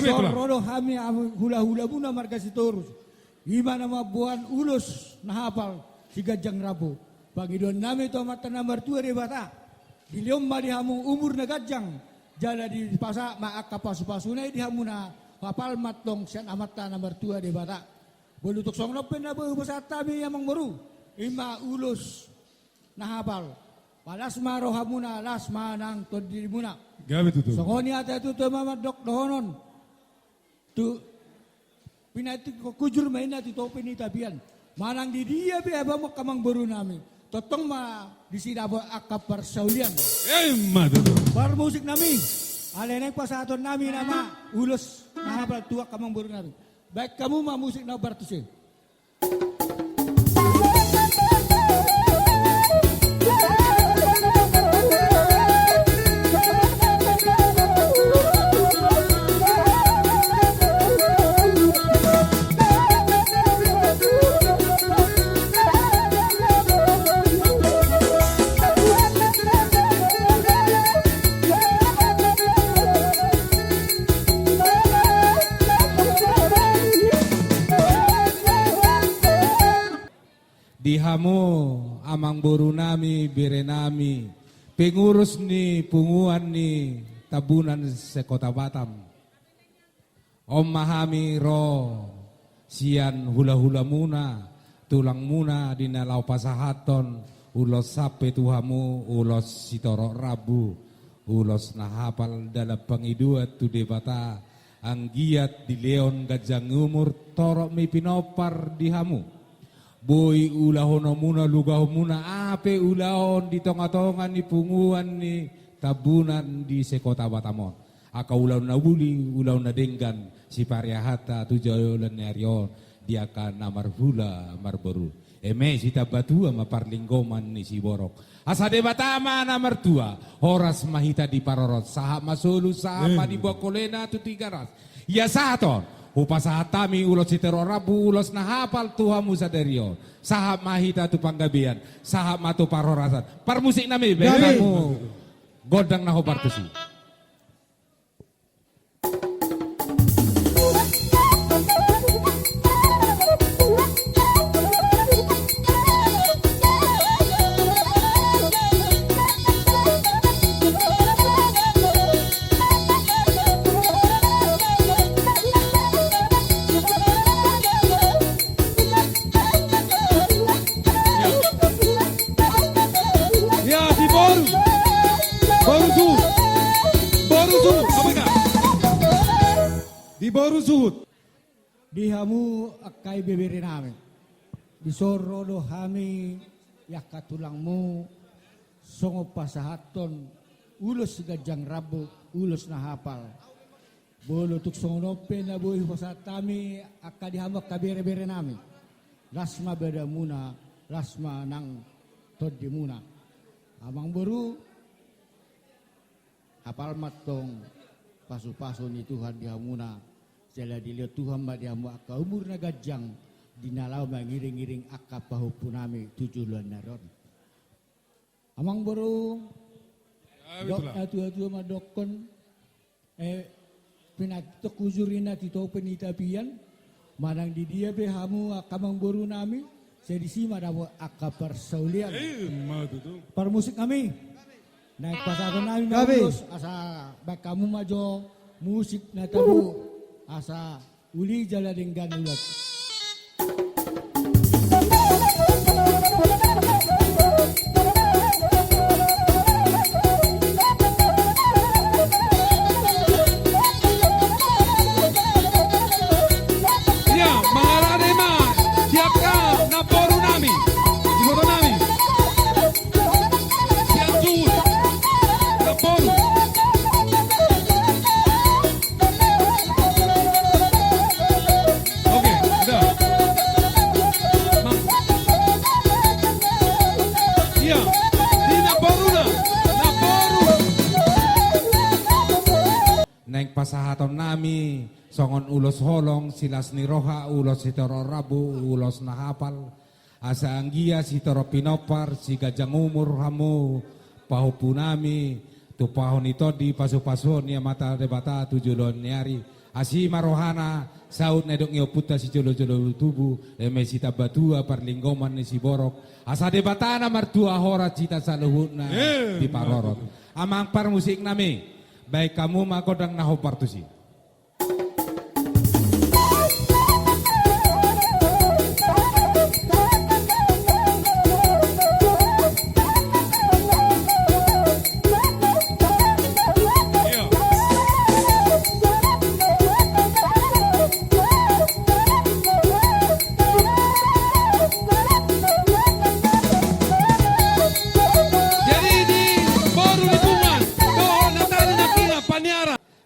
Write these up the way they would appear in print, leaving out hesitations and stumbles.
Sorrodo kami hula-hula muna marga si Torus. Ima nama buan ulus na hapal si Gajang Rabu. Pangidon nami to mata nomor 2 di bata. Diliom di hamung umur na Gajang. Jala di pasa maaka pasu-pasunay di hamuna hapal matong sian amata nomor 2 di bata. Bulutuk songnopen na bu besat kami yang baru. Ima ulus na hapal. Palasma rohamuna lasma nang todimuna. Gabi tutu. Songoni ata tu mamadok dohonon. Tu pinati kujur mainna tu topi ni tabian. Manang di dia be abang kamang baru nami. Totong ma di sidabo akap persaulian. Tutu. Bar musik nami. Alenek pasaton nami nama ulus nah tua kamang baru nami. Baik kamu ma musik na bartuse. Dihamu amang boru nami bere nami pengurus ni punguan ni tabunan sekota Batam. Om mahami ro sian hula-hula muna tulang muna di nalau pasahaton ulos sape tuhamu ulos sitoro rabu ulos nahapal dalam pangidua tu debata anggiat di leon Gajang umur torok mi pinopar dihamu. Boy ulahono muna lugaho muna ape ulahon di tonga-tongan ni punguan ni tabunan di sekota Batamon. Aka ulahon na uli, ulahon na denggan si pariahata tujayolan ni Arion dia ka namar hula marboru. Eme si tabatua maparlinggoman ni si borok. Asa de Batama namar 2 horas mahita di parorot saha masulu saha di bokolena tu 3 ras. Ya sahaton. Upasatami ulos sitero rabu ulos nahapal tuhamu saderio sahab mahita tu panggabian sahab matu parorasan parmusik nami benamu godang naho bartusi. Di baru suhut. Di hamu akai bebere nami. Di sorrodo hami yak tulangmu songo pasahaton ulus Gajang Rabu ulus na hapal. Bolo tuk songo nope na buhi pasatami akka di hamu kabere-bere nami. Lasma beda muna lasma nang todi muna. Amang baru hafal matong pasu-pasu ni Tuhan di hamuna. Jala dilihat Tuhan badiamu akka umur na Gajang dinalau mangiring-iring akka pahupunami 7 bulan naron. Amang baru dok atu-atu madokon pinatok kuzurina tito penitapian manang di dia be hamu akamang baru nami saya disima dapat akka persaulian. Par musik kami naik pasaran nami bagus asa bak kamu majo musik na tabu asa uli jala denggan ulat. Ya, mangalarema tiap ka na boru nami. Di boru nami. Siap suhut. Na boru. Pasahaton nami songon ulos holong silas ni roha ulos sitoro rabu ulos nahapal asa anggia sitoro pinopar si Gajang umur hamu pahupu nami tu pahon itu di pasu-pasu ni mata debata 7 lon nyari Asima rohana saud nedok ngeoputa si jolo-jolo tubuh emesita batua parlinggoman ni si borok asa debatana martua hora cita saluhutna di parorot amang par musik nami baik kamu makodang naho partusi.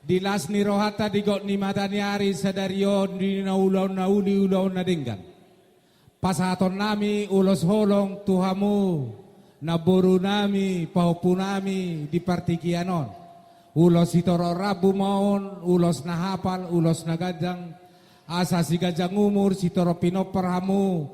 Dilas ni rohata digot ni mataniari sadarion di naulaw na uli-ulaw na dinggan. Pasaton nami ulos holong tuhamu na buru nami paupu nami di partikianon. Ulos itoro rabu maon, ulos na hapal, ulos na gajang, asa si gajang umur, si toro pinoparhamu.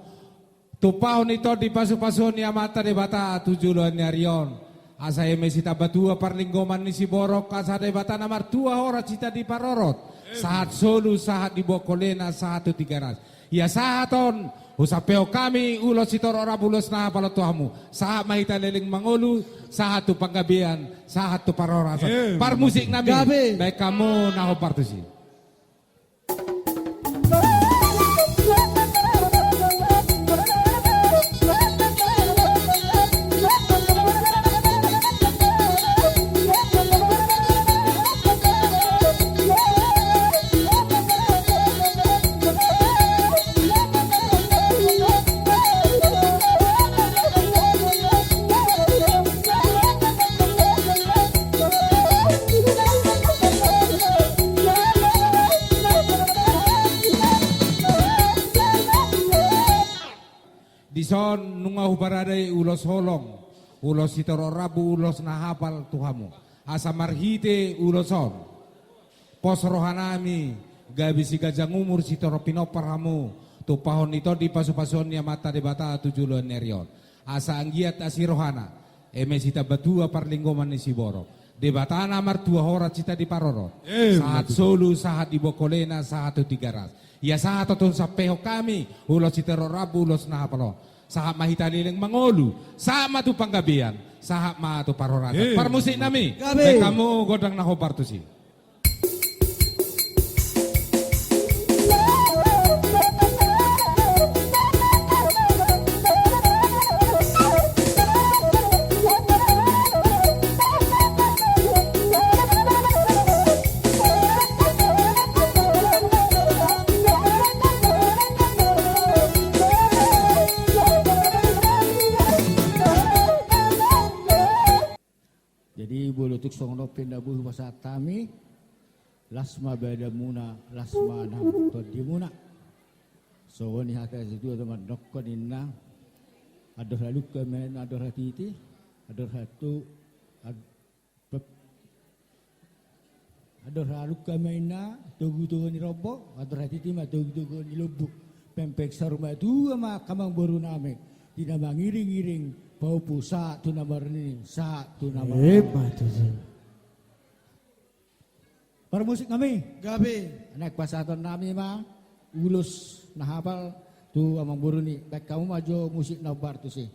Tupahon ito di pasu-paso ni amata de bata tujulan ni arion. Asa emesita batua parlinggoman ni si borok asa debata namar tua hora cita di parorot saat solu saat di bokolena saat tu tigaras ya saaton usapeo kami ulos sitoro rabulos na palotuamu saat mahita leling mangolu saat tu panggabian saat tu paroras par musik nami baik kamu naho partusi. Dison nunga hubaradai ulos holong, ulos sitoro rabu, ulos nahapal tuhamu. Asa marhite uloson, pos rohanami, gabisi gajang umur sitoro pinoparhamu. Tu pahon ito di pasu-pasonya mata debata tujulan nerion. Asa anggiat asi rohana, emesita batua parlinggoman ni si borok. Debata namar tua hora cita di parorot. Saat solu, saat di bokolena, saat tu tigaras. Ya saat atun sapeho kami, ulos sitoro rabu, ulos nahapalo. Saat mahita liling mangolu, saat matu panggabian, saat matu parorata. Par musik nami, baik kamu godang naho partusi. Bulutuk songno pindabuh wasatami lasma badamuna lasma nam todimuna so ni haka situ teman dokon inna adoh lalu kemen adoh hatiti adoh hatu adoh lalu kemena tugu ni robo adoh hatiti ma tugu ni lubuk pempek saruma dua ma kamang boru name tidak mengiring-iring bau pusa tu nomor ini satu nomor hebat sih. Para musik kami Gabe anak pasaton nami mah ulus nahapal tu amang buruni baik kamu maju musik nabar tu sih.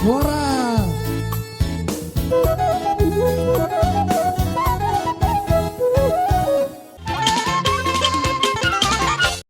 Suara